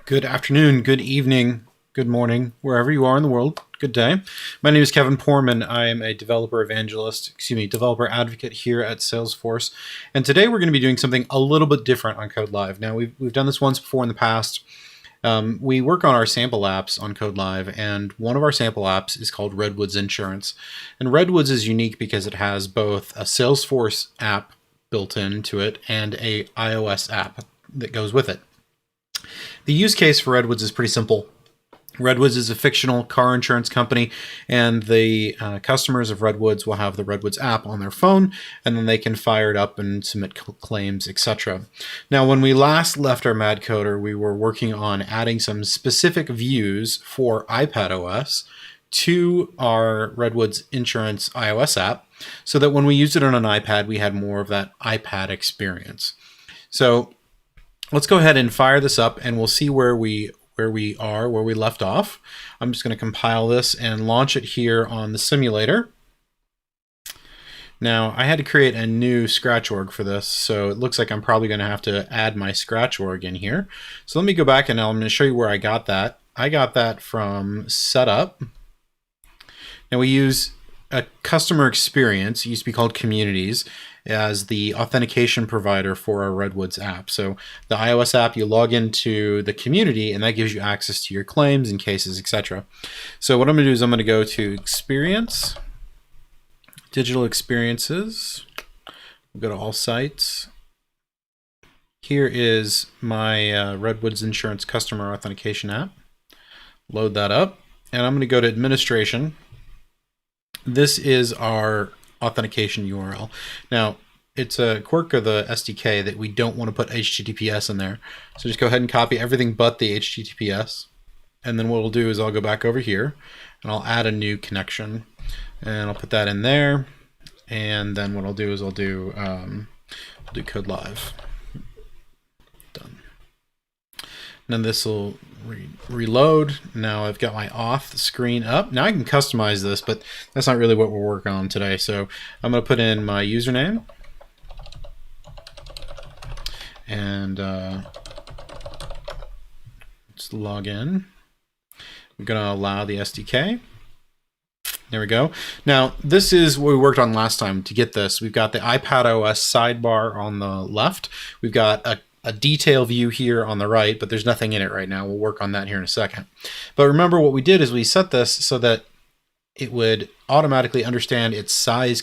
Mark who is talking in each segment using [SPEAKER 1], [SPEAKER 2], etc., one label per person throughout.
[SPEAKER 1] Good afternoon, good evening, good morning, wherever you are in the world. Good day. My name is Kevin Poorman. I am a developer developer advocate here at Salesforce. And today we're going to be doing something a little bit different on codeLive. Now, we've done this once before in the past. We work on our sample apps on codeLive, and one of our sample apps is called Redwood Insurance. And Redwoods is unique because it has both a Salesforce app built into it and a iOS app that goes with it. The use case for Redwoods is pretty simple. Redwoods is a fictional car insurance company, and the customers of Redwoods will have the Redwoods app on their phone, and then they can fire it up and submit claims, etc. Now, when we last left our Mad Coder, we were working on adding some specific views for iPadOS to our Redwoods Insurance iOS app, so that when we used it on an iPad, we had more of that iPad experience. So let's go ahead and fire this up, and we'll see where we left off. I'm just going to compile this and launch it here on the simulator. Now, I had to create a new scratch org for this, so it looks like I'm probably going to have to add my scratch org in here. So let me go back, and I'm going to show you where I got that. I got that from setup. Now, we use a customer experience, it used to be called communities, as the authentication provider for our Redwoods app. So the iOS app, you log into the community, and that gives you access to your claims and cases, etc. So what I'm going to do is I'm going to go to Experience, Digital Experiences. We'll go to All Sites. Here is my Redwoods Insurance Customer Authentication app. Load that up, and I'm going to go to Administration. This is our authentication URL. Now, it's a quirk of the SDK that we don't want to put HTTPS in there. So just go ahead and copy everything but the HTTPS. And then what we'll do is I'll go back over here and I'll add a new connection. And I'll put that in there. And then what I'll do is I'll do codeLive. Done. And then this will reload. Now I've got my auth screen up. Now I can customize this, but that's not really what we're working on today. So I'm going to put in my username and let's log in. I'm going to allow the SDK. There we go. Now, this is what we worked on last time to get this. We've got the iPadOS sidebar on the left. We've got a detail view here on the right, but there's nothing in it right now. We'll work on that here in a second. But remember what we did is we set this so that it would automatically understand its size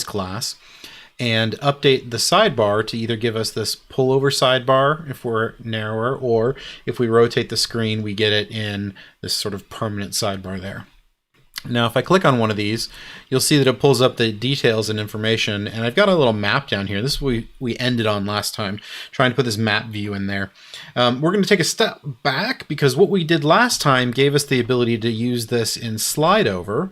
[SPEAKER 1] class and update the sidebar to either give us this pullover sidebar if we're narrower, or if we rotate the screen, we get it in this sort of permanent sidebar there. Now, if I click on one of these, you'll see that it pulls up the details and information, and I've got a little map down here. This is what we ended on last time, trying to put this map view in there. We're going to take a step back because what we did last time gave us the ability to use this in slide over.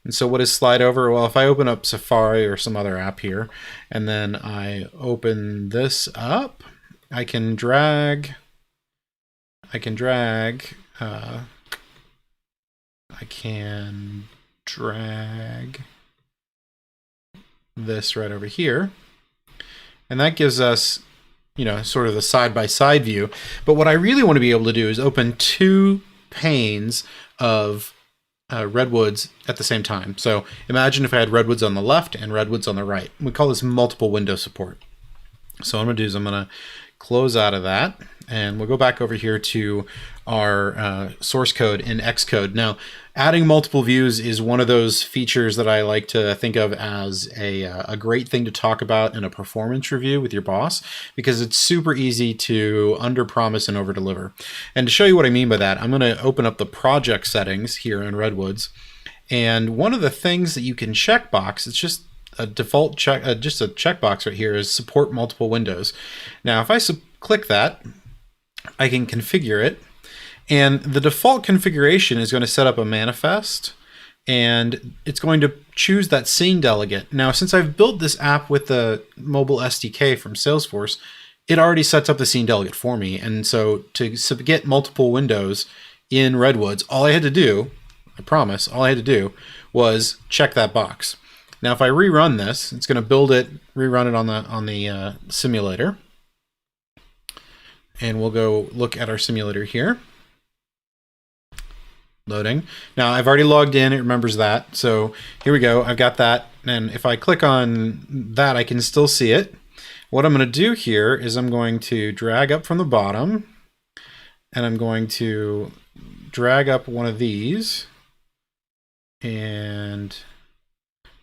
[SPEAKER 1] And so what is slide over? Well, if I open up Safari or some other app here, and then I open this up, I can drag this right over here, and that gives us, sort of the side-by-side view. But what I really want to be able to do is open two panes of Redwoods at the same time. So imagine if I had Redwoods on the left and Redwoods on the right. We call this multiple window support. So what I'm going to do is I'm going to close out of that, and we'll go back over here to our source code in Xcode. Now, adding multiple views is one of those features that I like to think of as a great thing to talk about in a performance review with your boss, because it's super easy to under-promise and over-deliver. And to show you what I mean by that, I'm going to open up the project settings here in Redwoods, and one of the things that you can checkbox, it's just a default just a checkbox right here, is support multiple windows. Now, if I click that, I can configure it, and the default configuration is going to set up a manifest, and it's going to choose that scene delegate. Now, since I've built this app with the mobile SDK from Salesforce, it already sets up the scene delegate for me. And so to get multiple windows in Redwoods, all I had to do, I promise, all I had to do was check that box. Now, if I rerun this, it's going to build it, rerun it on the simulator. and we'll go look at our simulator here. Loading. Now I've already logged in, it remembers that. So here we go, I've got that. And if I click on that, I can still see it. What I'm going to do here is I'm going to drag up from the bottom, and I'm going to drag up one of these, and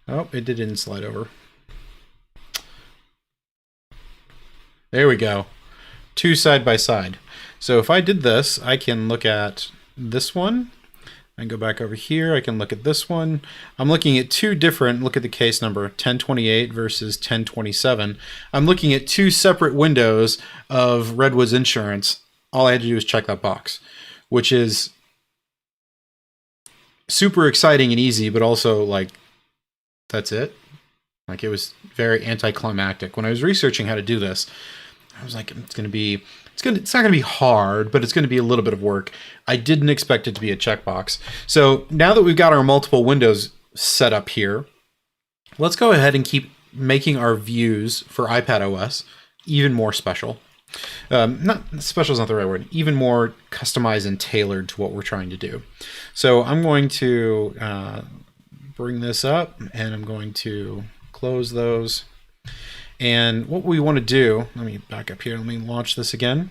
[SPEAKER 1] oh, it didn't slide over. There we go. Two side by side. So if I did this, I can look at this one. I can go back over here. I can look at this one. I'm looking at two different, look at the case number, 1028 versus 1027. I'm looking at two separate windows of Redwood Insurance. All I had to do was check that box, which is super exciting and easy, but also like, that's it. Like, it was very anticlimactic. When I was researching how to do this, I was like, it's not gonna be hard, but it's gonna be a little bit of work. I didn't expect it to be a checkbox. So now that we've got our multiple windows set up here, let's go ahead and keep making our views for iPadOS even more special. Not special is not the right word. Even more customized and tailored to what we're trying to do. So I'm going to bring this up, and I'm going to close those. And what we want to do, let me back up here, let me launch this again.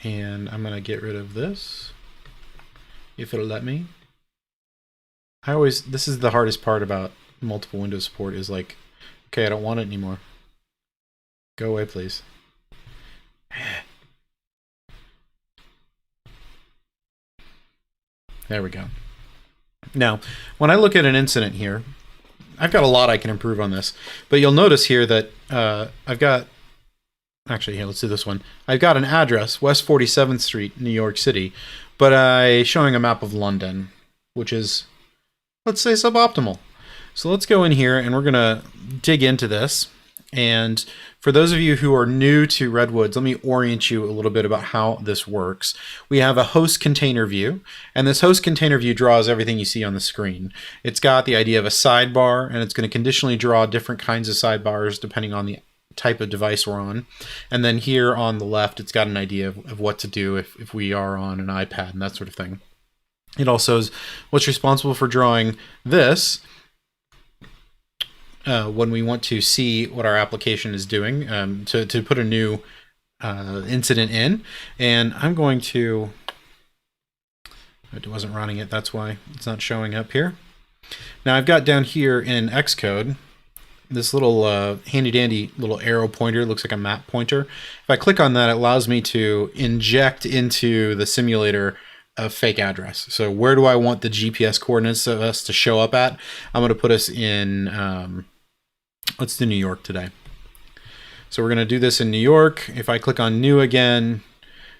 [SPEAKER 1] And I'm going to get rid of this, if it'll let me. This is the hardest part about multiple window support, is like, okay, I don't want it anymore. Go away, please. There we go. Now, when I look at an incident here, I've got a lot I can improve on this, but you'll notice here that I've got, actually, here, let's do this one. I've got an address, West 47th Street, New York City, but I'm showing a map of London, which is, let's say, suboptimal. So let's go in here, and we're going to dig into this. And for those of you who are new to Redwoods, let me orient you a little bit about how this works. We have a host container view, and this host container view draws everything you see on the screen. It's got the idea of a sidebar, and it's going to conditionally draw different kinds of sidebars depending on the type of device we're on. And then here on the left, it's got an idea of what to do if we are on an iPad and that sort of thing. It also is what's responsible for drawing this when we want to see what our application is doing, to put a new incident in. And I'm going to, it wasn't running it, that's why it's not showing up here. Now I've got down here in Xcode this little handy dandy little arrow pointer, looks like a map pointer. If I click on that, it allows me to inject into the simulator a fake address. So where do I want the GPS coordinates of us to show up at? I'm going to put us in, let's do New York today. So we're going to do this in New York. If I click on New again,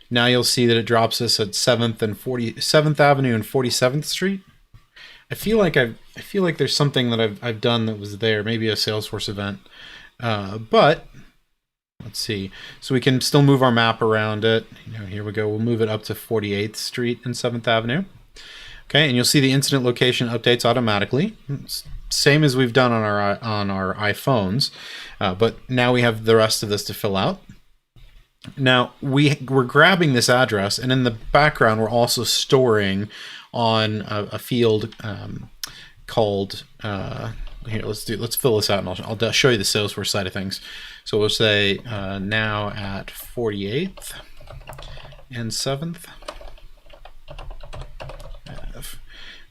[SPEAKER 1] now you'll see that it drops us at 7th Avenue and 47th Street. I feel like there's something that I've done that was there, maybe a Salesforce event. But let's see. So we can still move our map around it. Here we go. We'll move it up to 48th Street and 7th Avenue. Okay, and you'll see the incident location updates automatically. It's same as we've done on our iPhones, but now we have the rest of this to fill out. Now we're grabbing this address, and in the background we're also storing on a field called here. Let's fill this out, and I'll show you the Salesforce side of things. So we'll say now at 48th and 7th.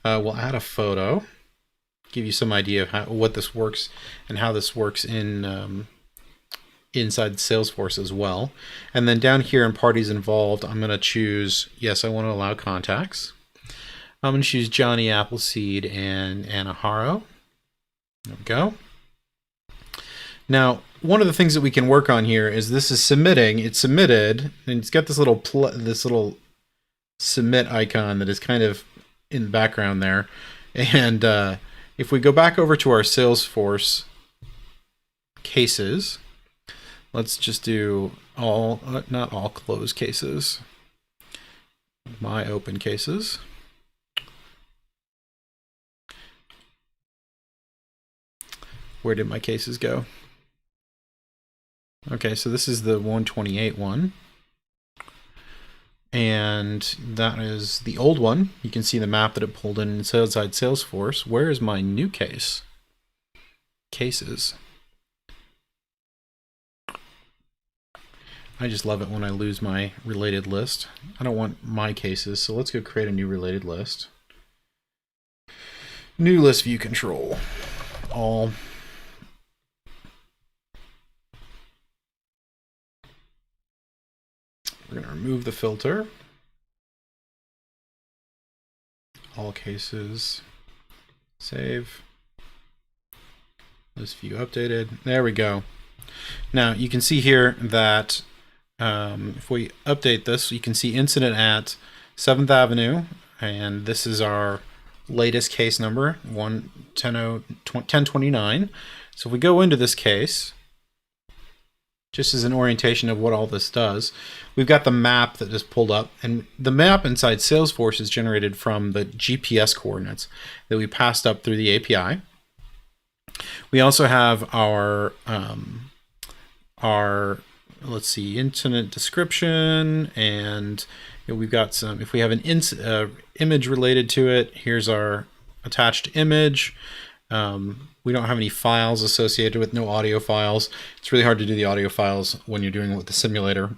[SPEAKER 1] We'll add a photo, give you some idea of what this works and how this works in inside Salesforce as well. And then down here in parties involved, I'm going to choose, yes, I want to allow contacts. I'm going to choose Johnny Appleseed and Anna Haro. There we go. Now, one of the things that we can work on here is this is submitting. It's submitted, and it's got this little submit icon that is kind of in the background there. And if we go back over to our Salesforce cases, let's just do all, not all closed cases, my open cases. Where did my cases go? Okay, so this is the 128 one. And that is the old one. You can see the map that it pulled in inside Salesforce. Where is my new case? Cases. I just love it when I lose my related list. I don't want my cases, so let's go create a new related list. New list view control. All. We're going to remove the filter. All cases. Save. List view updated. There we go. Now you can see here that if we update this, you can see incident at 7th Avenue, and this is our latest case number, 1029. So if we go into this case, just as an orientation of what all this does, we've got the map that just pulled up, and the map inside Salesforce is generated from the GPS coordinates that we passed up through the API. We also have our let's see, incident description, and we've got some, if we have an image related to it, here's our attached image. We don't have any files associated with, no audio files. It's really hard to do the audio files when you're doing it with the simulator.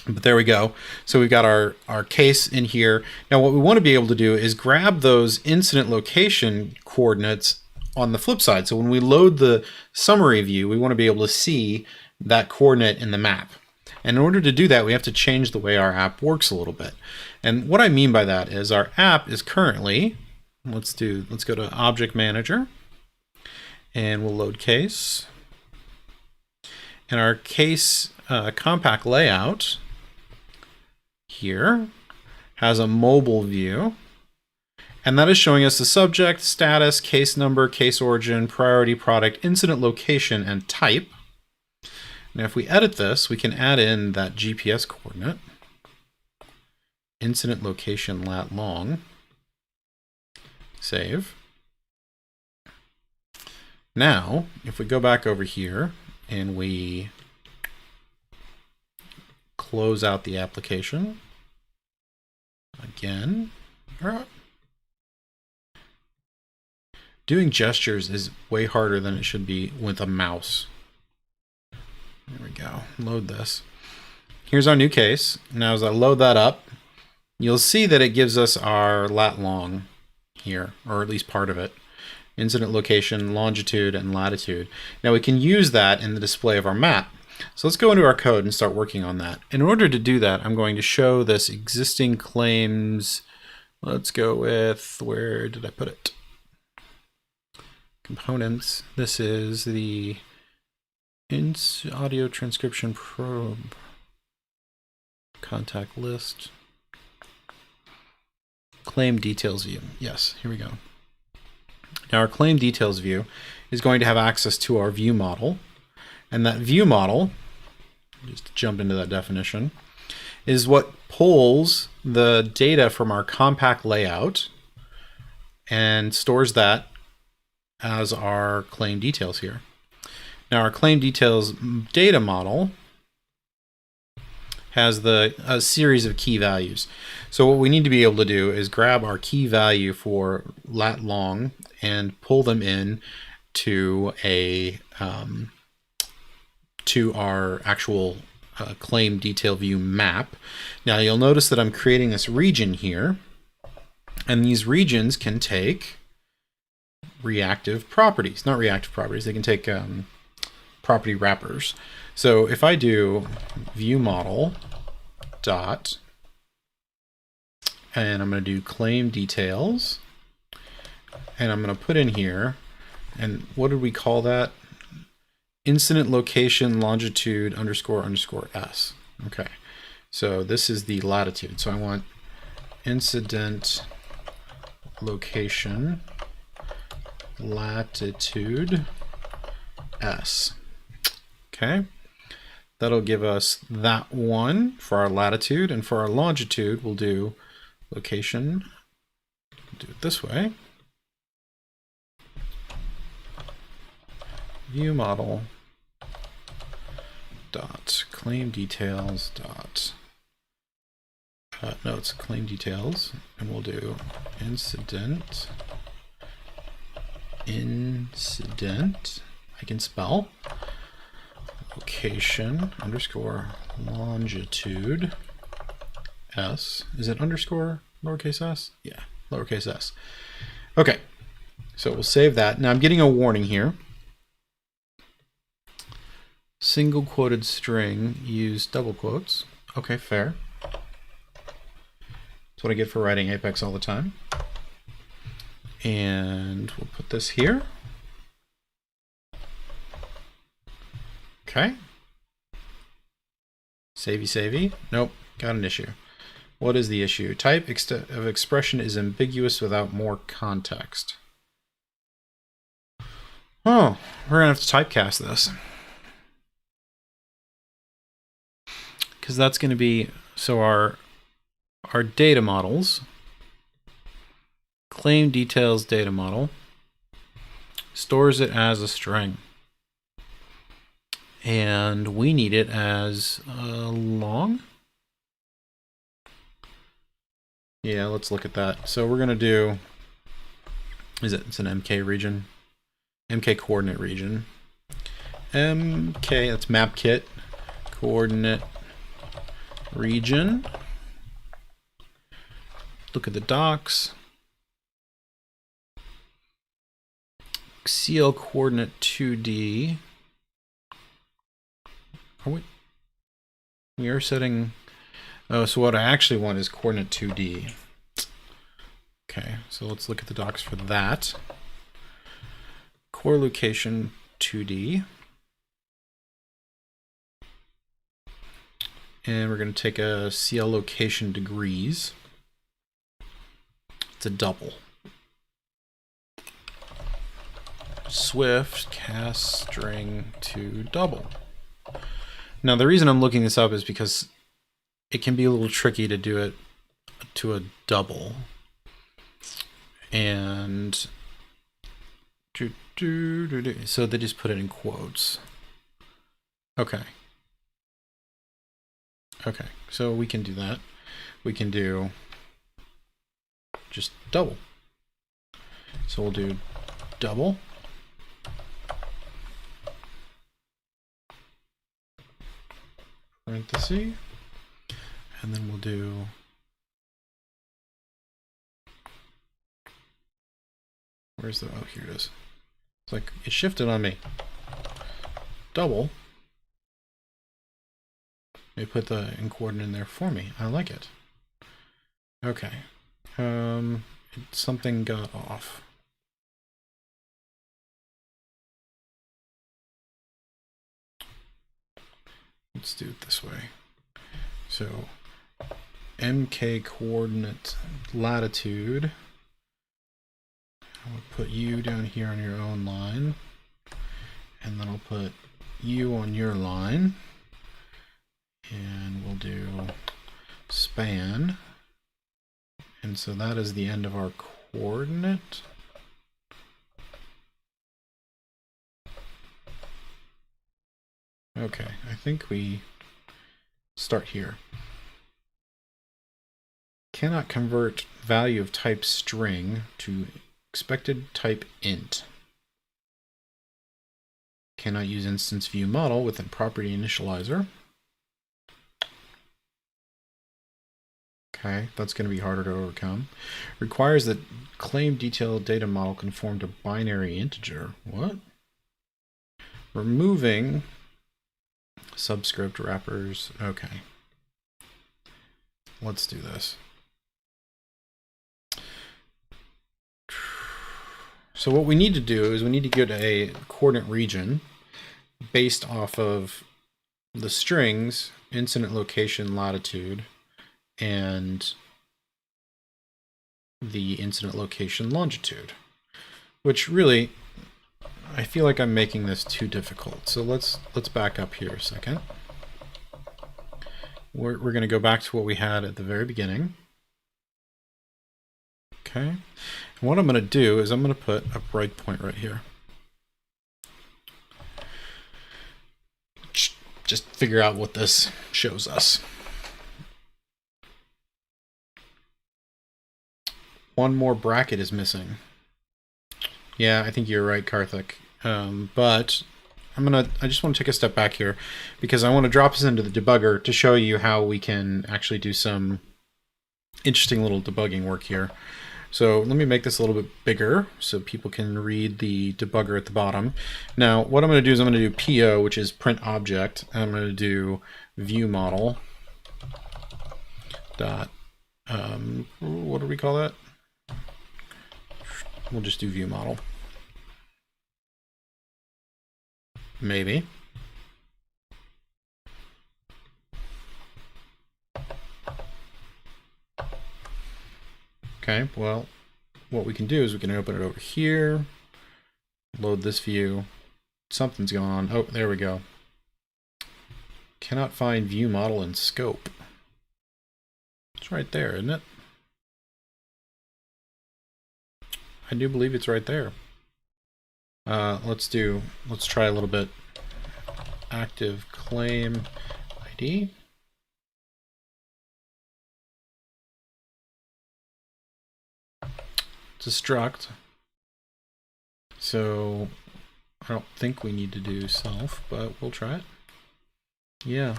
[SPEAKER 1] But there we go. So we've got our case in here. Now what we want to be able to do is grab those incident location coordinates on the flip side. So when we load the summary view, we want to be able to see that coordinate in the map. And in order to do that, we have to change the way our app works a little bit. And what I mean by that is our app is currently, let's go to Object Manager, and we'll load case. And our case compact layout here has a mobile view. And that is showing us the subject, status, case number, case origin, priority product, incident location, and type. Now if we edit this, we can add in that GPS coordinate, incident location lat long, save. Now, if we go back over here and we close out the application, again, doing gestures is way harder than it should be with a mouse. There we go. Load this. Here's our new case. Now as I load that up, you'll see that it gives us our lat long here, or at least part of it. Incident location, longitude, and latitude. Now we can use that in the display of our map. So let's go into our code and start working on that. In order to do that, I'm going to show this existing claims. Let's go with, where did I put it? Components. This is the audio transcription probe contact list. Claim details view. Yes, here we go. Now our claim details view is going to have access to our view model. And that view model, just to jump into that definition, is what pulls the data from our compact layout and stores that as our claim details here. Now our claim details data model has a series of key values. So what we need to be able to do is grab our key value for lat long and pull them in to to our actual claim detail view map. Now you'll notice that I'm creating this region here, and these regions can take reactive properties, not reactive properties. They can take property wrappers. So if I do view model dot, and I'm going to do claim details, and I'm going to put in here, and what did we call that? Incident location longitude underscore underscore s. Okay, so this is the latitude. So I want incident location latitude s. Okay, that'll give us that one for our latitude, and for our longitude we'll do location, do it this way, view model dot claim details dot no, it's claim details, and we'll do incident. I can spell location underscore longitude s. Is it underscore lowercase s? Yeah, lowercase s. Okay, so we'll save that. Now I'm getting a warning here. Single quoted string, use double quotes. Okay, fair. That's what I get for writing Apex all the time. And we'll put this here. Okay. Savey. Nope, got an issue. What is the issue? Type of expression is ambiguous without more context. Oh, we're gonna have to typecast this. Because that's gonna be, so our data models, claim details data model, stores it as a string. And we need it as long. Yeah, let's look at that. So we're gonna do, it's an MK region, MK coordinate region. MK, that's map kit, coordinate region. Look at the docs. CL coordinate 2D. We are setting, oh, so what I actually want is coordinate 2D. Okay, so let's look at the docs for that. Core location 2D. And we're going to take a CL location degrees. It's a double. Swift cast string to double. Now the reason I'm looking this up is because it can be a little tricky to do it to a double. And so they just put it in quotes. Okay, so we can do that. We can do just double. So we'll do double. Parenthesis, and then we'll do where's the, oh, here it is. It's like it shifted on me. Double. They put the coordinate in there for me. I like it. Okay. Something got off. Let's do it this way. So MK coordinate latitude. I'll put you down here on your own line. And then I'll put you on your line. And we'll do span. And so that is the end of our coordinate. Okay, I think we start here. Cannot convert value of type string to expected type int. Cannot use instance view model with a property initializer. Okay, that's going to be harder to overcome. Requires that claim detail data model conform to binary integer. What? Removing subscript wrappers. Okay. Let's do this. So what we need to do is we need to get a coordinate region based off of the strings incident location latitude and the incident location longitude, which really, I feel like I'm making this too difficult. So let's back up here a second. We're going to go back to what we had at the very beginning. Okay. And what I'm going to do is I'm going to put a breakpoint right here. just figure out what this shows us. One more bracket is missing. Yeah, I think you're right, Karthik. But I just want to take a step back here because I want to drop this into the debugger to show you how we can actually do some interesting little debugging work here. So let me make this a little bit bigger so people can read the debugger at the bottom. Now, what I'm going to do is I'm going to do PO, which is print object. I'm going to do view model dot, what do we call that? We'll just do view model. Maybe. Okay, well, what we can do is we can open it over here, load this view. Something's going on. Oh, there we go. Cannot find view model in scope. It's right there, isn't it? I do believe it's right there. Let's try a little bit. Active claim ID. It's a struct. So I don't think we need to do self, but we'll try it. Yeah.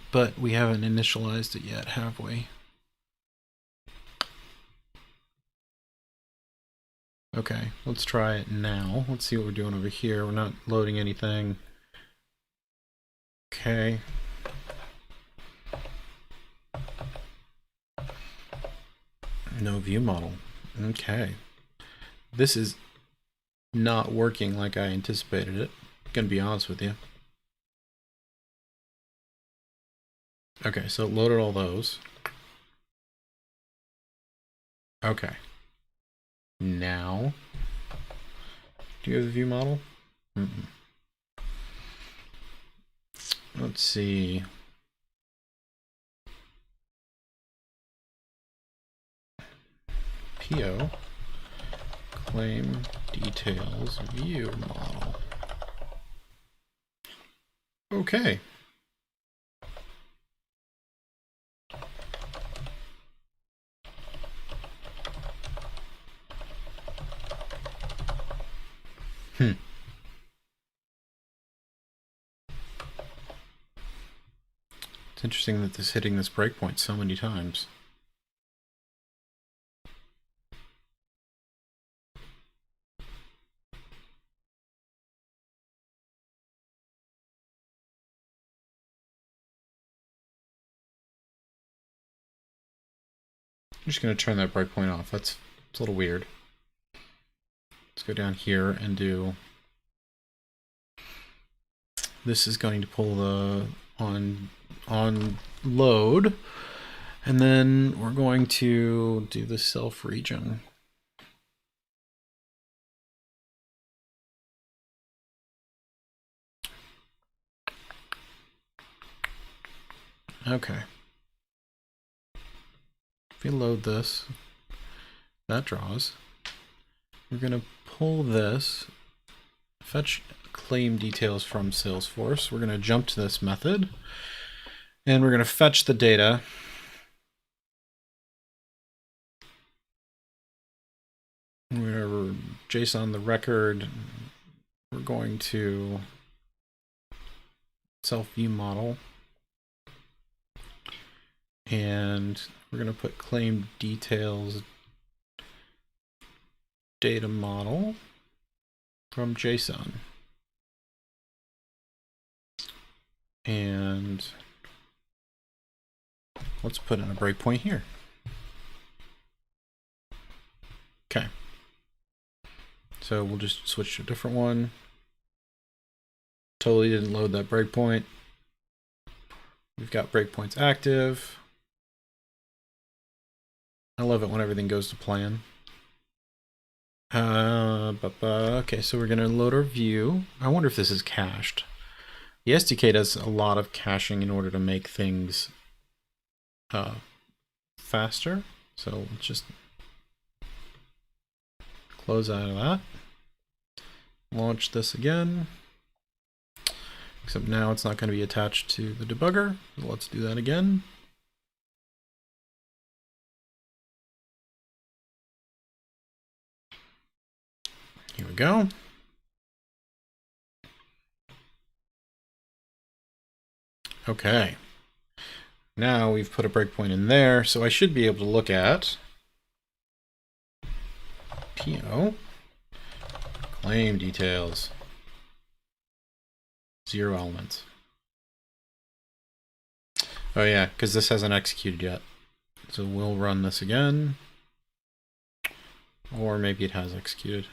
[SPEAKER 1] But we haven't initialized it yet, have we? Okay, let's try it now. Let's see what we're doing over here. We're not loading anything. Okay. No view model. Okay. This is not working like I anticipated it. I'm gonna be honest with you. Okay, so it loaded all those. Okay. Now, do you have the view model? Let's see. PO claim details view model. Okay. It's interesting that this hitting this breakpoint so many times. I'm just going to turn that breakpoint off. It's a little weird. Let's go down here and do. This is going to pull the on load, and then we're going to do the self region. Okay. If we load this, that draws. We're going to pull this, fetch claim details from Salesforce. We're going to jump to this method, and we're going to fetch the data. We're JSON the record. We're going to self view model, and we're going to put claim details data model from JSON. And let's put in a breakpoint here. Okay. So we'll just switch to a different one. Totally didn't load that breakpoint. We've got breakpoints active. I love it when everything goes to plan. Okay, so we're going to load our view. I wonder if this is cached. The SDK does a lot of caching in order to make things faster. So let's just close out of that. launch this again. Except now it's not going to be attached to the debugger. Let's do that again. Here we go. Okay. Now we've put a breakpoint in there, so I should be able to look at PO, claim details, 0 elements. Oh yeah, because this hasn't executed yet. So we'll run this again. Or maybe it has executed.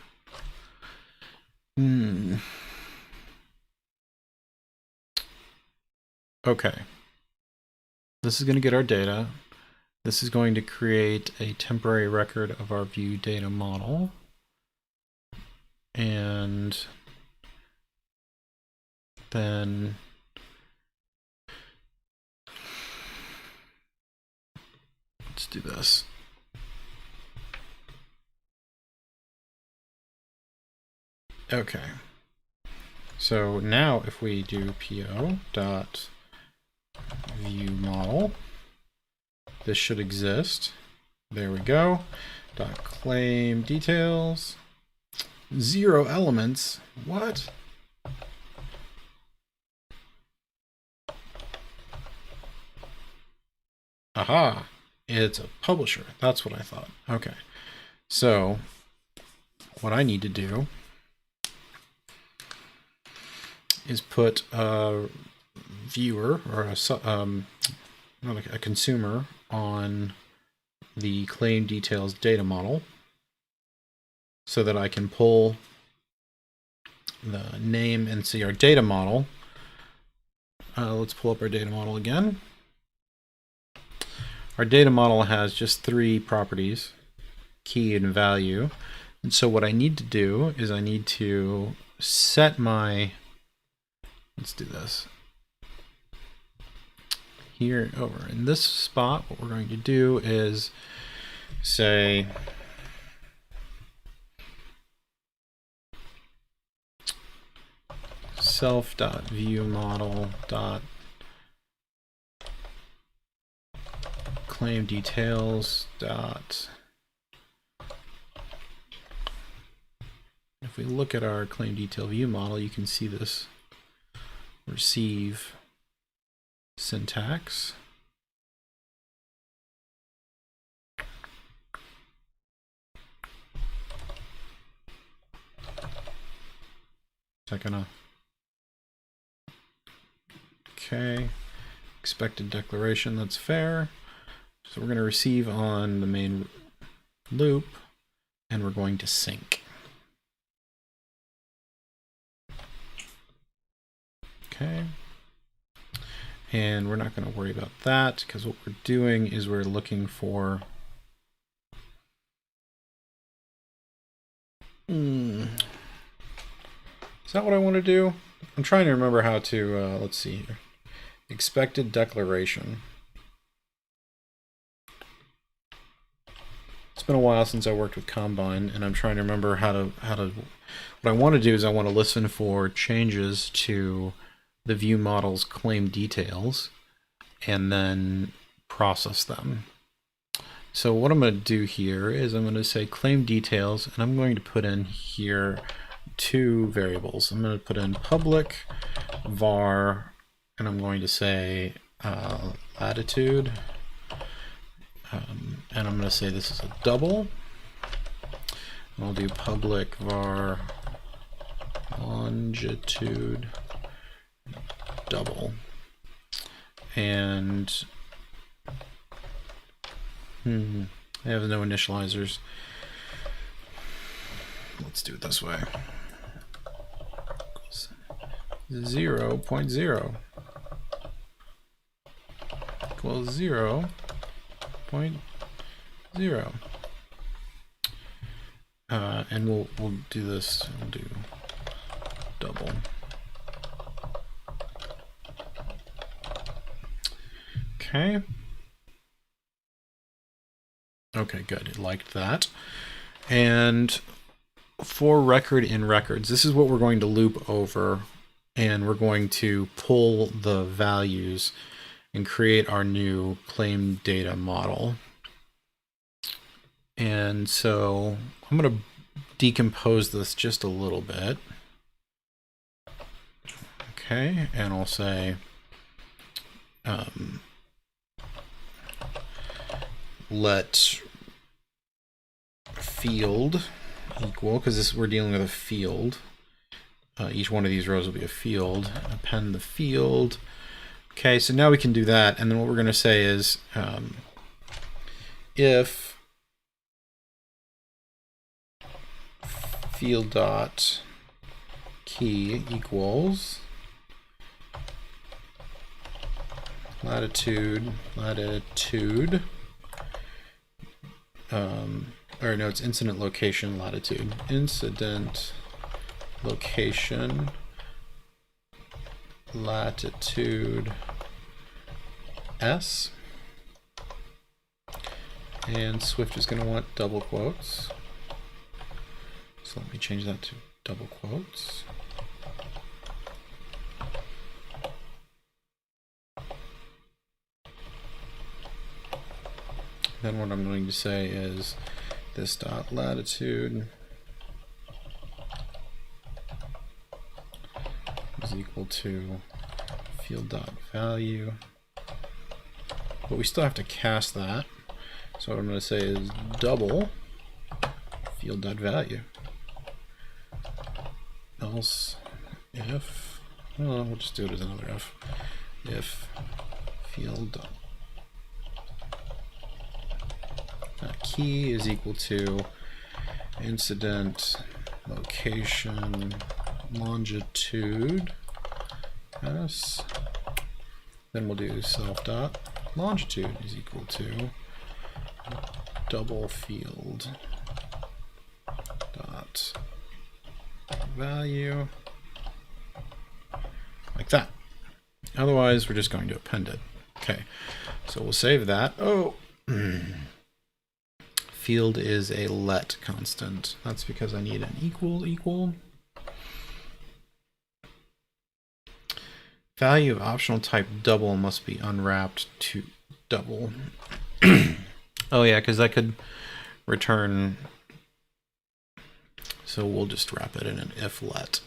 [SPEAKER 1] Okay. This is going to get our data. This is going to create a temporary record of our view data model. And then let's do this. Okay. So now if we do PO dot view model, this should exist. There we go. Dot claim details, 0 elements. What? Aha, it's a publisher. That's what I thought. Okay. So what I need to do is put a viewer or a consumer on the claim details data model so that I can pull the name and see our data model. Let's pull up our data model again. Our data model has just 3 properties, key and value. And so what I need to do is I need to set my, let's do this. Here over in this spot, what we're going to do is say self.viewModel.claim details dot. If we look at our claim detail view model, you can see this receive syntax. Second off. Okay, expected declaration, that's fair. So we're going to receive on the main loop, and we're going to sync. Okay. And we're not going to worry about that because what we're doing is we're looking for is that what I want to do? I'm trying to remember how to let's see here. Expected declaration. It's been a while since I worked with Combine, and I'm trying to remember how to what I want to do is I want to listen for changes to the view model's claim details and then process them. So what I'm going to do here is I'm going to say claim details, and I'm going to put in here 2 variables. I'm going to put in public var, and I'm going to say latitude, and I'm going to say this is a double. And I'll do public var longitude double, and I have no initializers. Let's do it this way. 0.0 equals 0.0. And we'll do this. We'll do double. Okay. Okay, good. It liked that. And for record in records, this is what we're going to loop over, and we're going to pull the values and create our new claim data model. And so I'm going to decompose this just a little bit. Okay, and I'll say let field equal, because we're dealing with a field. Each one of these rows will be a field. Append the field. Okay, so now we can do that, and then what we're going to say is if field dot key equals latitude, or no, it's incident location latitude, incident location latitude S, and Swift is going to want double quotes, so let me change that to double quotes. Then what I'm going to say is this dot latitude is equal to field dot value, but we still have to cast that. So what I'm going to say is double field dot value. Else if, well, we'll just do it as another if field dot key is equal to incident location longitude S, then we'll do self dot longitude is equal to double field dot value, like that. Otherwise we're just going to append it. Okay, so we'll save that. Oh, field is a let constant. That's because I need an equal. Value of optional type double must be unwrapped to double. Oh yeah, because that could return. So we'll just wrap it in an if let.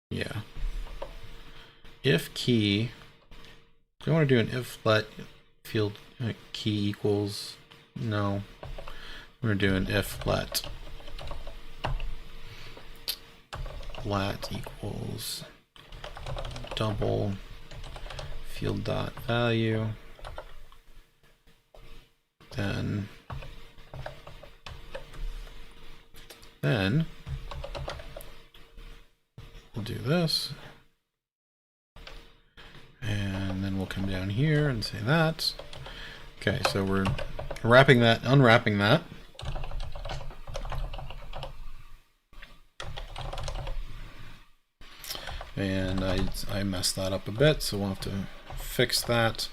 [SPEAKER 1] Yeah. If key. Do you want to do an if let field key equals? No. We're going to do an if let equals double field dot value. Then we'll do this. And then we'll come down here and say that. Okay, so we're wrapping that, unwrapping that. And I messed that up a bit, so we'll have to fix that.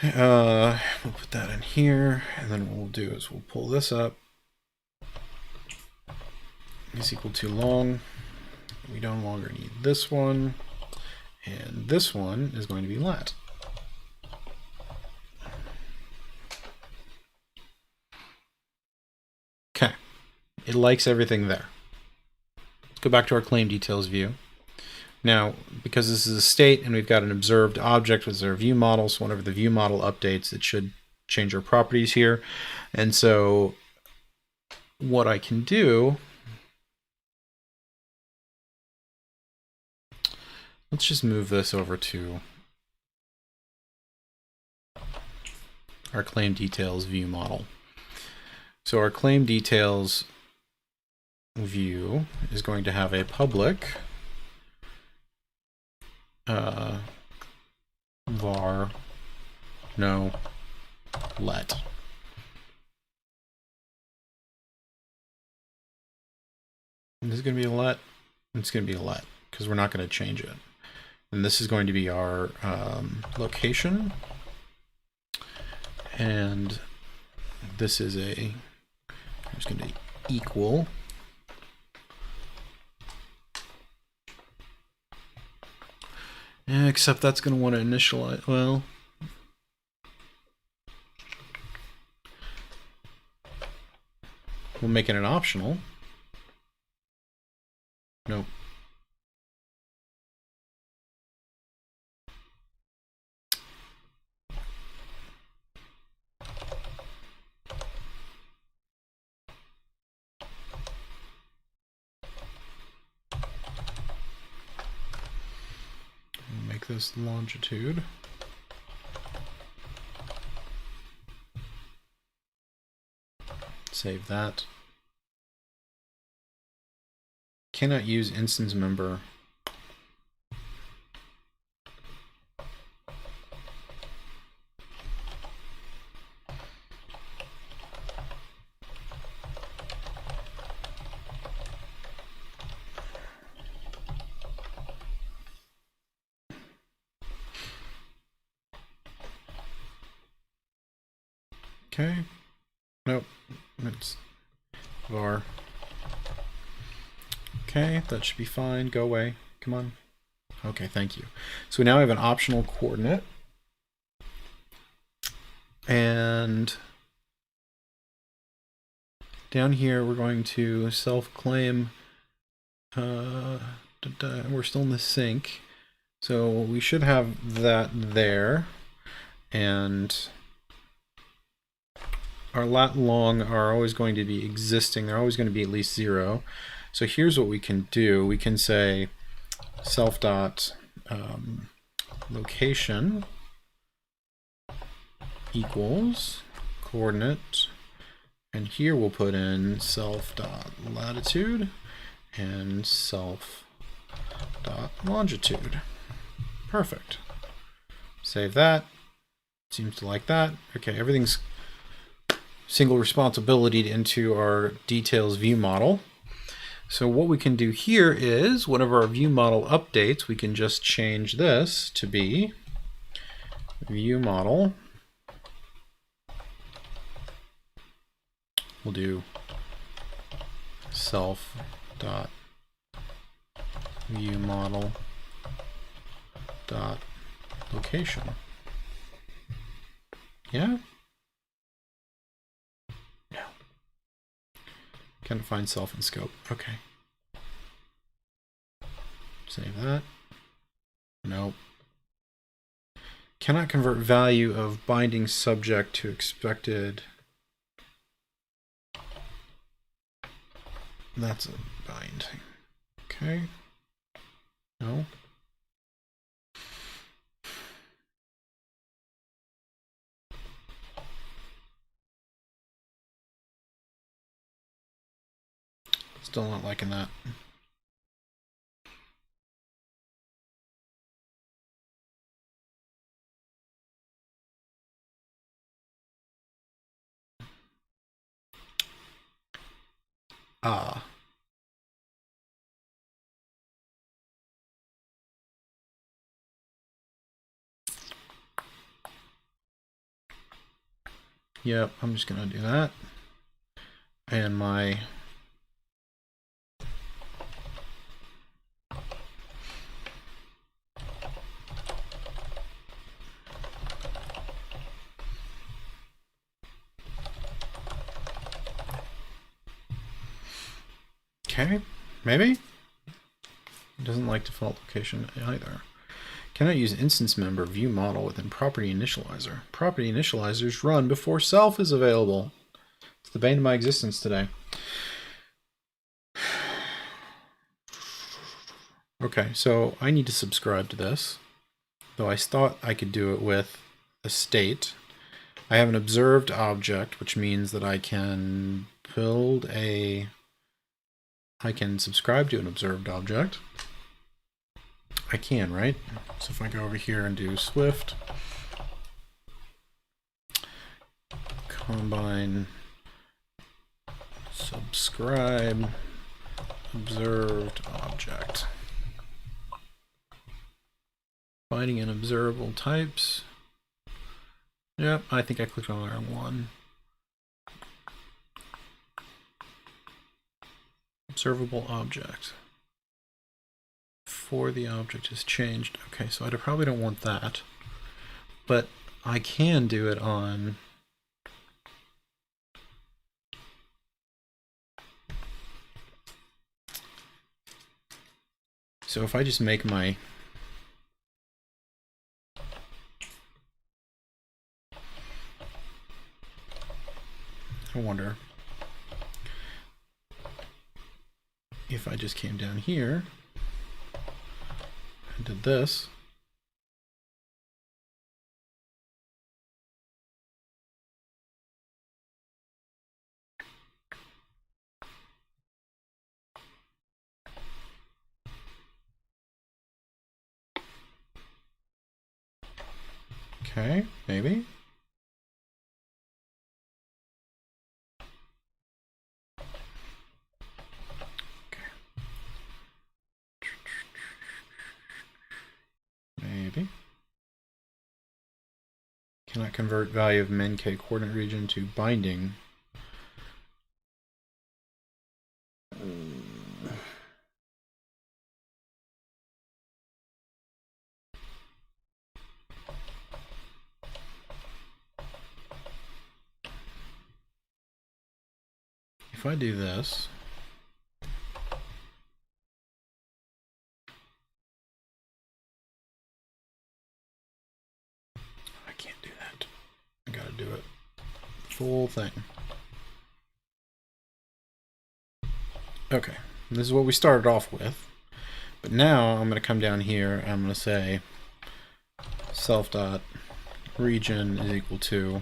[SPEAKER 1] We'll put that in here, and then what we'll do is we'll pull this up. Is equal to long. We no longer need this one. And this one is going to be let. Okay, it likes everything there. Let's go back to our claim details view. Now, because this is a state and we've got an observed object with our view model, so whenever the view model updates, it should change our properties here. And so what I can do, let's just move this over to our claim details view model. So our claim details view is going to have a public var no let. And this is going to be a let. It's going to be a let because we're not going to change it. And this is going to be our location And this is I'm just going to equal except that's going to want to initialize, well, we'll make it an optional. Nope. Make this longitude. Save that. Cannot use instance member. Okay. Nope. It's var. Okay, that should be fine. Go away. Come on. Okay, thank you. So we now have an optional coordinate. And down here, we're going to self-claim. We're still in the sync. So we should have that there. And our lat long are always going to be existing. They're always going to be at least 0. So here's what we can do. We can say self dot location equals coordinate, and here we'll put in self dot latitude and self dot longitude. Perfect. Save that. Seems to like that. Okay, everything's single responsibility into our details view model. So what we can do here is, whenever our view model updates, we can just change this to be view model. We'll do self dot view model dot location. Yeah? No. Can't find self in scope. Okay. Save that. Nope. Cannot convert value of binding subject to expected. That's a binding. Okay. No. Still not liking that. Ah. Yep, I'm just gonna do that. And my okay, maybe? It doesn't like default location either. Cannot use instance member view model within property initializer. Property initializers run before self is available. It's the bane of my existence today. Okay, so I need to subscribe to this, though I thought I could do it with a state. I have an observed object, which means that I can build I can subscribe to an observed object. I can, right? So if I go over here and do Swift, combine, subscribe, observed object. Finding in observable types, Yep, I think I clicked on the wrong one. Observable object. Before the object is changed. Okay, so I probably don't want that. But I can do it on... So if I just make my... I wonder if I just came down here and did this. Okay, maybe. Maybe. Cannot convert value of min-k coordinate region to binding. If I do this, I can't do that. I gotta do it. Full thing. Okay, this is what we started off with. But now I'm going to come down here, I'm going to say self.region is equal to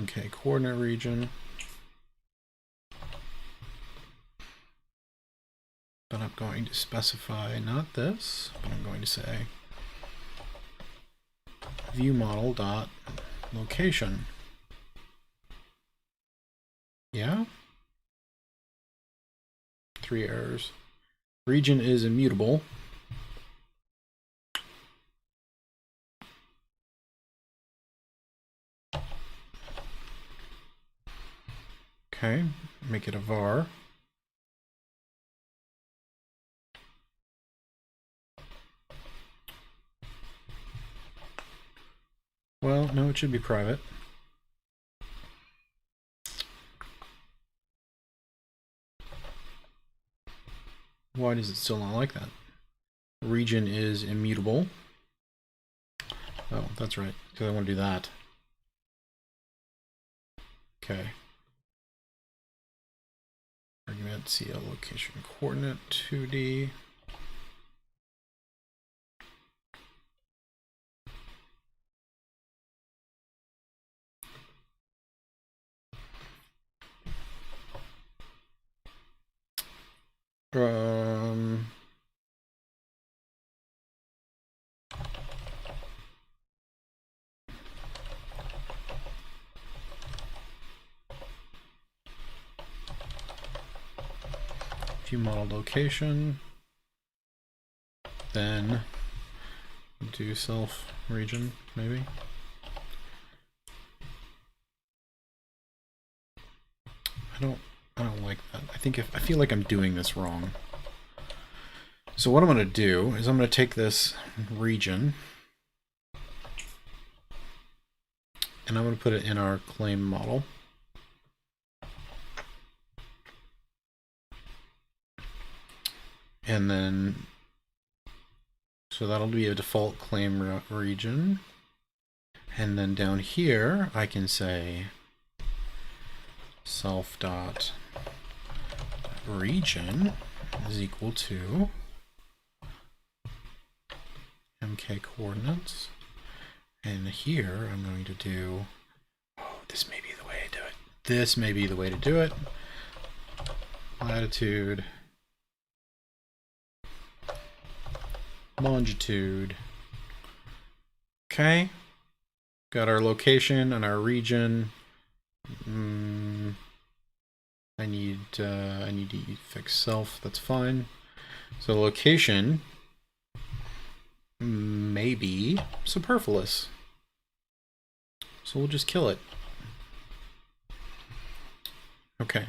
[SPEAKER 1] okay, coordinate region. But I'm going to specify not this, but I'm going to say view model dot location. Yeah? 3 errors. Region is immutable. Okay, make it a var. Well, no, it should be private. Why does it still not like that? Region is immutable. Oh, that's right, because I want to do that. Okay. Argument CL location coordinate 2D. View model location, then do self region maybe. I don't like that. I feel like I'm doing this wrong. So what I'm going to do is I'm going to take this region and I'm going to put it in our claim model. And then, so that'll be a default claim region. And then down here, I can say self.region is equal to mk coordinates. And here I'm going to do, oh, this may be the way to do it. This may be the way to do it. Latitude, longitude. Okay. Got our location and our region. I need to fix self. That's fine. So location maybe superfluous. So we'll just kill it. Okay.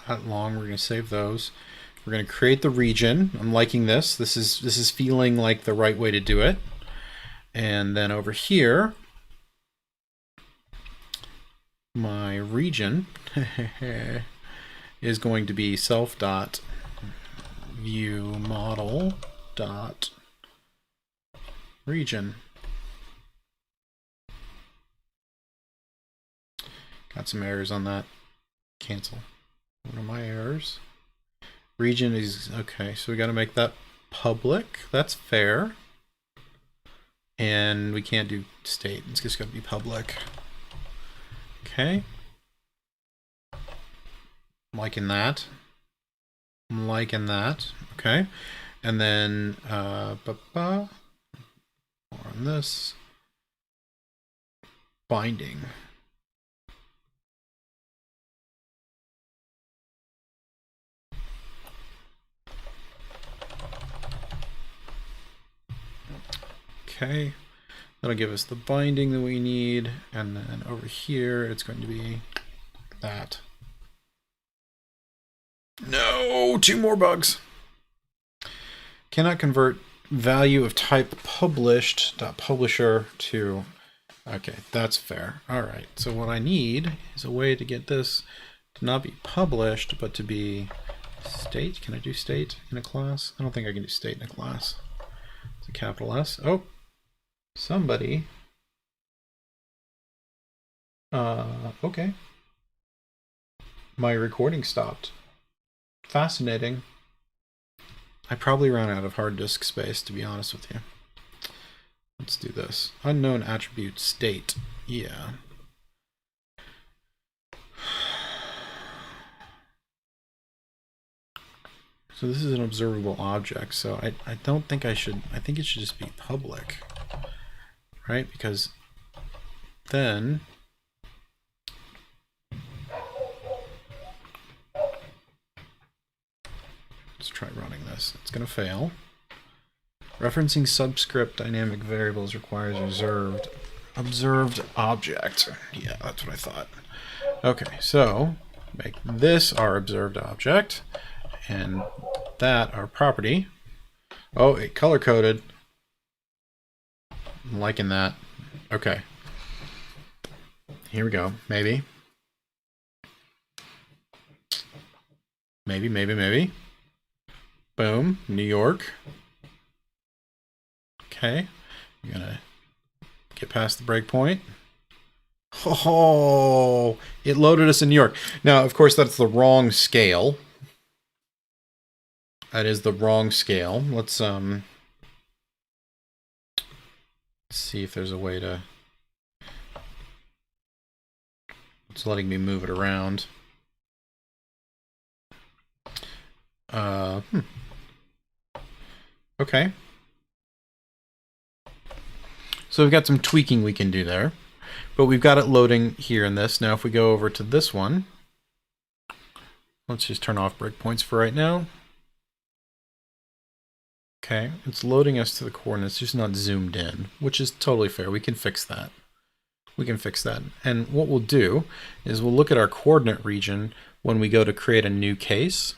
[SPEAKER 1] Not long, we're going to save those. We're going to create the region. I'm liking this. This is feeling like the right way to do it. And then over here, my region is going to be self.viewModel.region. Got some errors on that. Cancel. What are my errors? Region is okay, so we got to make that public. That's fair. And we can't do state. It's just got to be public. Okay. I'm liking that. I'm liking that. Okay. And then more on this. Binding. Okay, that'll give us the binding that we need, and then over here it's going to be that. No, 2 more bugs. Cannot convert value of type published.publisher to, okay, that's fair. All right, so what I need is a way to get this to not be published, but to be state. Can I do state in a class? I don't think I can do state in a class. It's a capital S. Oh. Somebody. Okay. My recording stopped. Fascinating. I probably ran out of hard disk space, to be honest with you. Let's do this. Unknown attribute state. Yeah. So this is an observable object, so I don't think I should, I think it should just be public. Right, because then let's try running this. It's going to fail. Referencing subscript dynamic variables requires observed object. Yeah, that's what I thought. Okay, so make this our observed object and that our property. Oh, it color coded. I'm liking that. Okay. Here we go. Maybe. Maybe. Boom. New York. Okay. You're gonna get past the breakpoint. Oh, it loaded us in New York. Now, of course, that's the wrong scale. That is the wrong scale. Let's see if there's a way to... It's letting me move it around. Okay. So we've got some tweaking we can do there, but we've got it loading here in this. Now if we go over to this one, let's just turn off breakpoints for right now. Okay, it's loading us to the coordinates, just not zoomed in, which is totally fair. We can fix that. We can fix that. And what we'll do is we'll look at our coordinate region when we go to create a new case.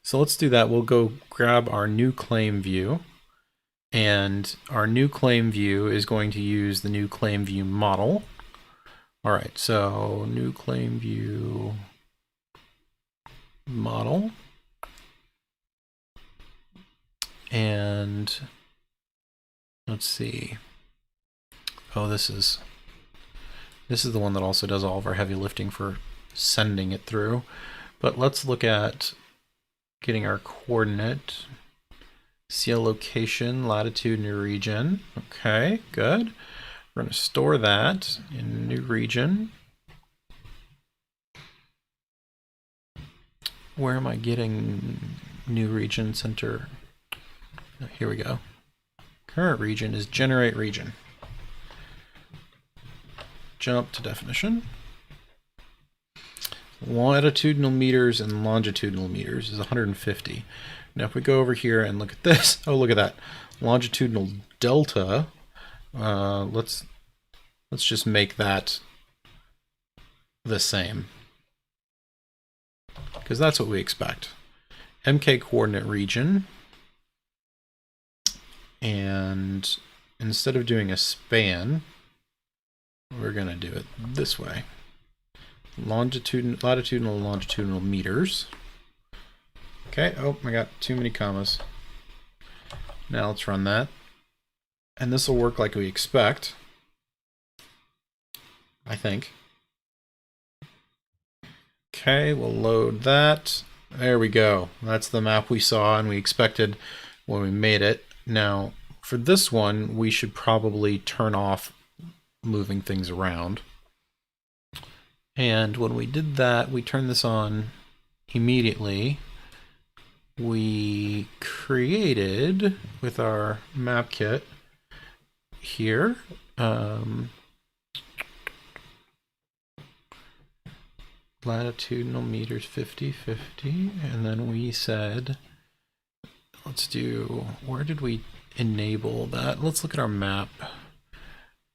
[SPEAKER 1] So let's do that. We'll go grab our new claim view, and our new claim view is going to use the new claim view model. All right, so new claim view model. And let's see. Oh, this is the one that also does all of our heavy lifting for sending it through. But let's look at getting our coordinate, CL location, latitude, new region. Okay, good. We're going to store that in new region. Where am I getting new region center? Here we go. Current region is generate region. Jump to definition. Latitudinal meters and longitudinal meters is 150. Now if we go over here and look at this, oh look at that, longitudinal delta. Let's just make that the same, because that's what we expect. MK coordinate region, and instead of doing a span, we're gonna do it this way. Latitudinal, longitudinal meters. Okay, oh, I got too many commas. Now let's run that. And this will work like we expect, I think. Okay, we'll load that. There we go. That's the map we saw and we expected when we made it. Now, for this one, we should probably turn off moving things around. And when we did that, we turned this on immediately. We created, with our map kit here, latitudinal meters 50-50, and then we said, let's do, where did we enable that? Let's look at our map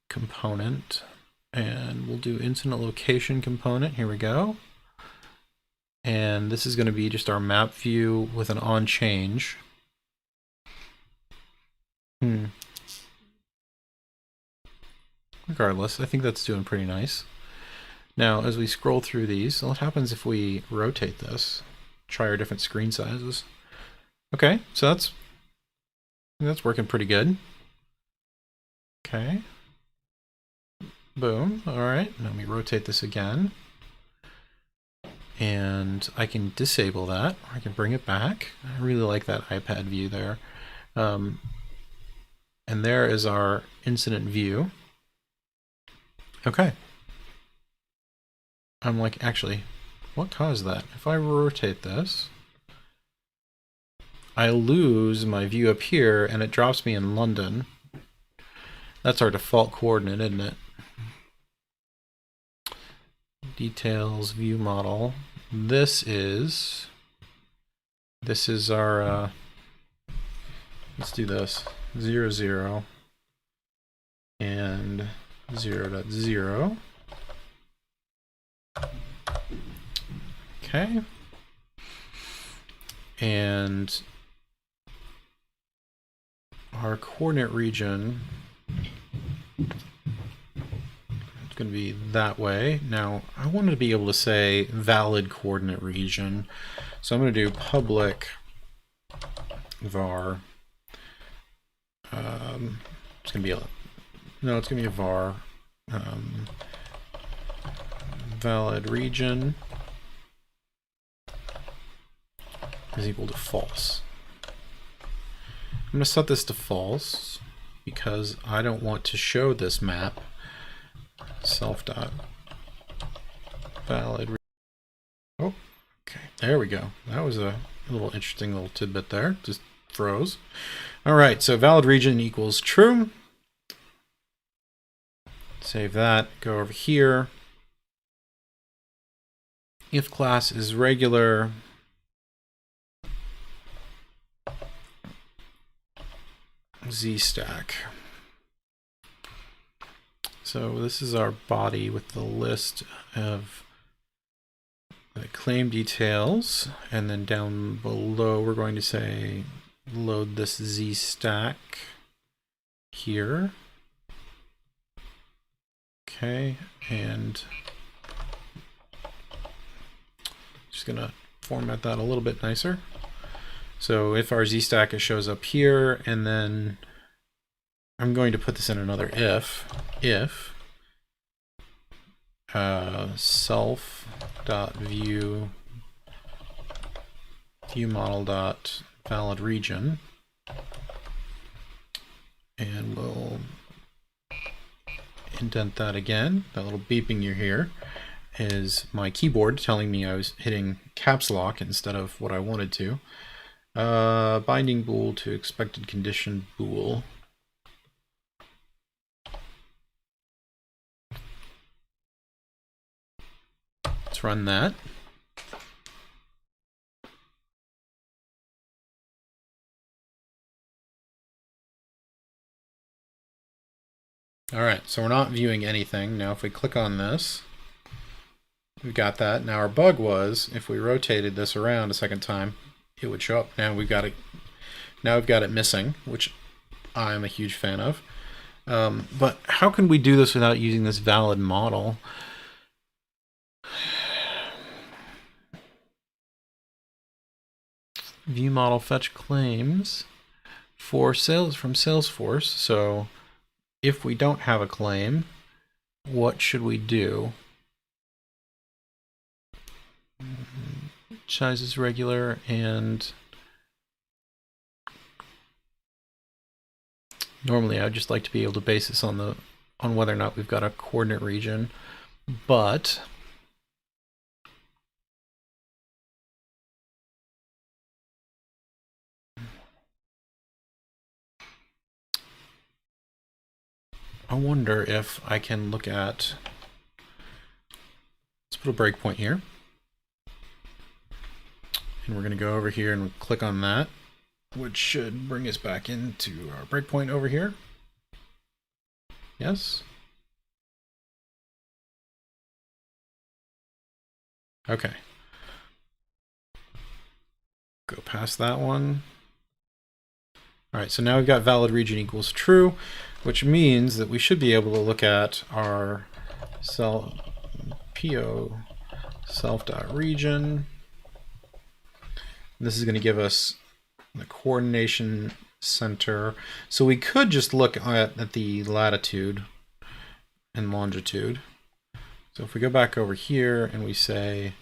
[SPEAKER 1] component, and we'll do incident location component. Here we go. And this is going to be just our map view with an on change. Regardless, I think that's doing pretty nice. Now, as we scroll through these, what happens if we rotate this? Try our different screen sizes. Okay, so that's working pretty good. Okay. Boom. All right, let me rotate this again. And I can disable that. I can bring it back. I really like that iPad view there. And there is our incident view. Okay. I'm like, actually, what caused that? If I rotate this, I lose my view up here and it drops me in London. That's our default coordinate, isn't it? Details, view model. This is our, let's do this, 0, 0, and 0.0. Okay. And our coordinate region, it's going to be that way. Now, I wanted to be able to say valid coordinate region. So I'm going to do public var. It's going to be a, no, it's going to be a var. Valid region is equal to false. I'm going to set this to false because I don't want to show this map self.valid. Oh, okay, there we go. That was a little interesting little tidbit there. Just froze. All right, so valid region equals true. Save that. Go over here. If class is regular, zstack. So this is our body with the list of the claim details, and then down below we're going to say load this zstack here. Okay, and just gonna format that a little bit nicer. So if our zstack, it shows up here, and then I'm going to put this in another if self.view viewModel.valid region, and we'll indent that again. That little beeping you hear is my keyboard telling me I was hitting caps lock instead of what I wanted to. Binding bool to expected condition bool. Let's run that. All right, so we're not viewing anything. Now if we click on this, we've got that. Now our bug was, if we rotated this around a second time, it would show up. Now we've got it missing, which I'm a huge fan of. But how can we do this without using this valid model? View model fetch claims for sales from Salesforce. So if we don't have a claim, what should we do? Size is regular, and normally I'd just like to be able to base this on whether or not we've got a coordinate region, but I wonder if I can look at, let's put a breakpoint here. And we're going to go over here and click on that, which should bring us back into our breakpoint over here. Yes. Okay. Go past that one. All right, so now we've got valid region equals true, which means that we should be able to look at our PO self.region. This is going to give us the coordination center. So we could just look at the latitude and longitude. So if we go back over here and we say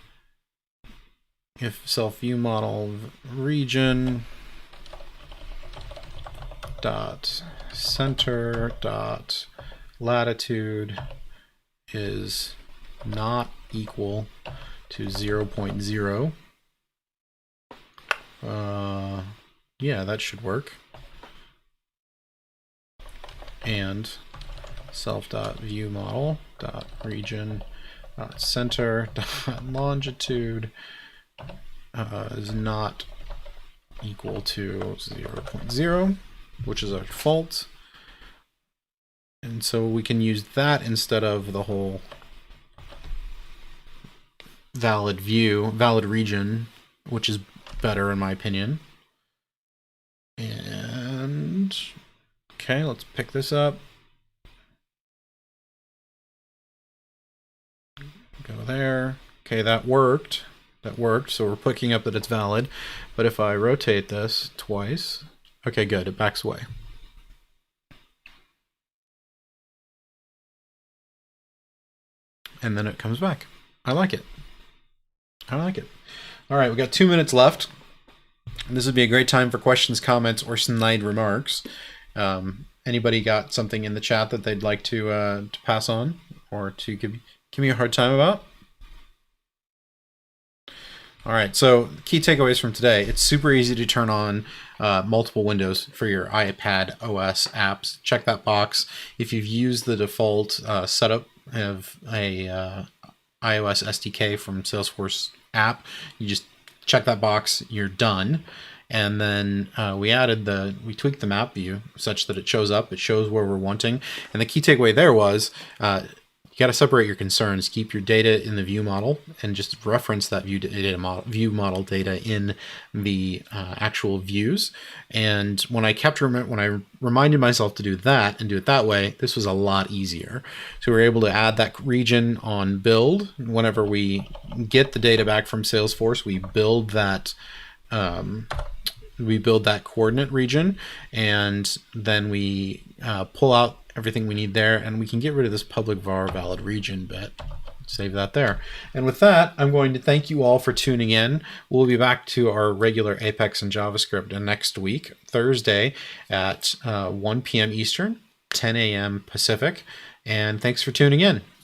[SPEAKER 1] if self view model region dot center dot latitude is not equal to 0.0, yeah, that should work. And self.viewModel.region.center.longitude is not equal to 0.0, which is a default. And so we can use that instead of the whole valid region, which is better in my opinion. And okay, let's pick this up. Go there. Okay, that worked. So we're picking up that it's valid. But if I rotate this twice, okay, good, it backs away. And then it comes back. I like it. All right, we've got 2 minutes left. This would be a great time for questions, comments, or snide remarks. Anybody got something in the chat that they'd like to pass on or to give me a hard time about? All right, so key takeaways from today. It's super easy to turn on multiple windows for your iPadOS apps. Check that box. If you've used the default setup of a iOS SDK from Salesforce app, you just check that box, you're done. And then we tweaked the map view such that it shows where we're wanting. And the key takeaway there was you got to separate your concerns, keep your data in the view model, and just reference that view model data in the actual views. And when I reminded myself to do that and do it that way, this was a lot easier. So we were able to add that region on build. Whenever we get the data back from Salesforce, we build that coordinate region, and then we pull out everything we need there, and we can get rid of this public var valid region bit. Save that there. And with that, I'm going to thank you all for tuning in. We'll be back to our regular Apex and JavaScript next week, Thursday at 1 p.m. Eastern, 10 a.m. Pacific. And thanks for tuning in.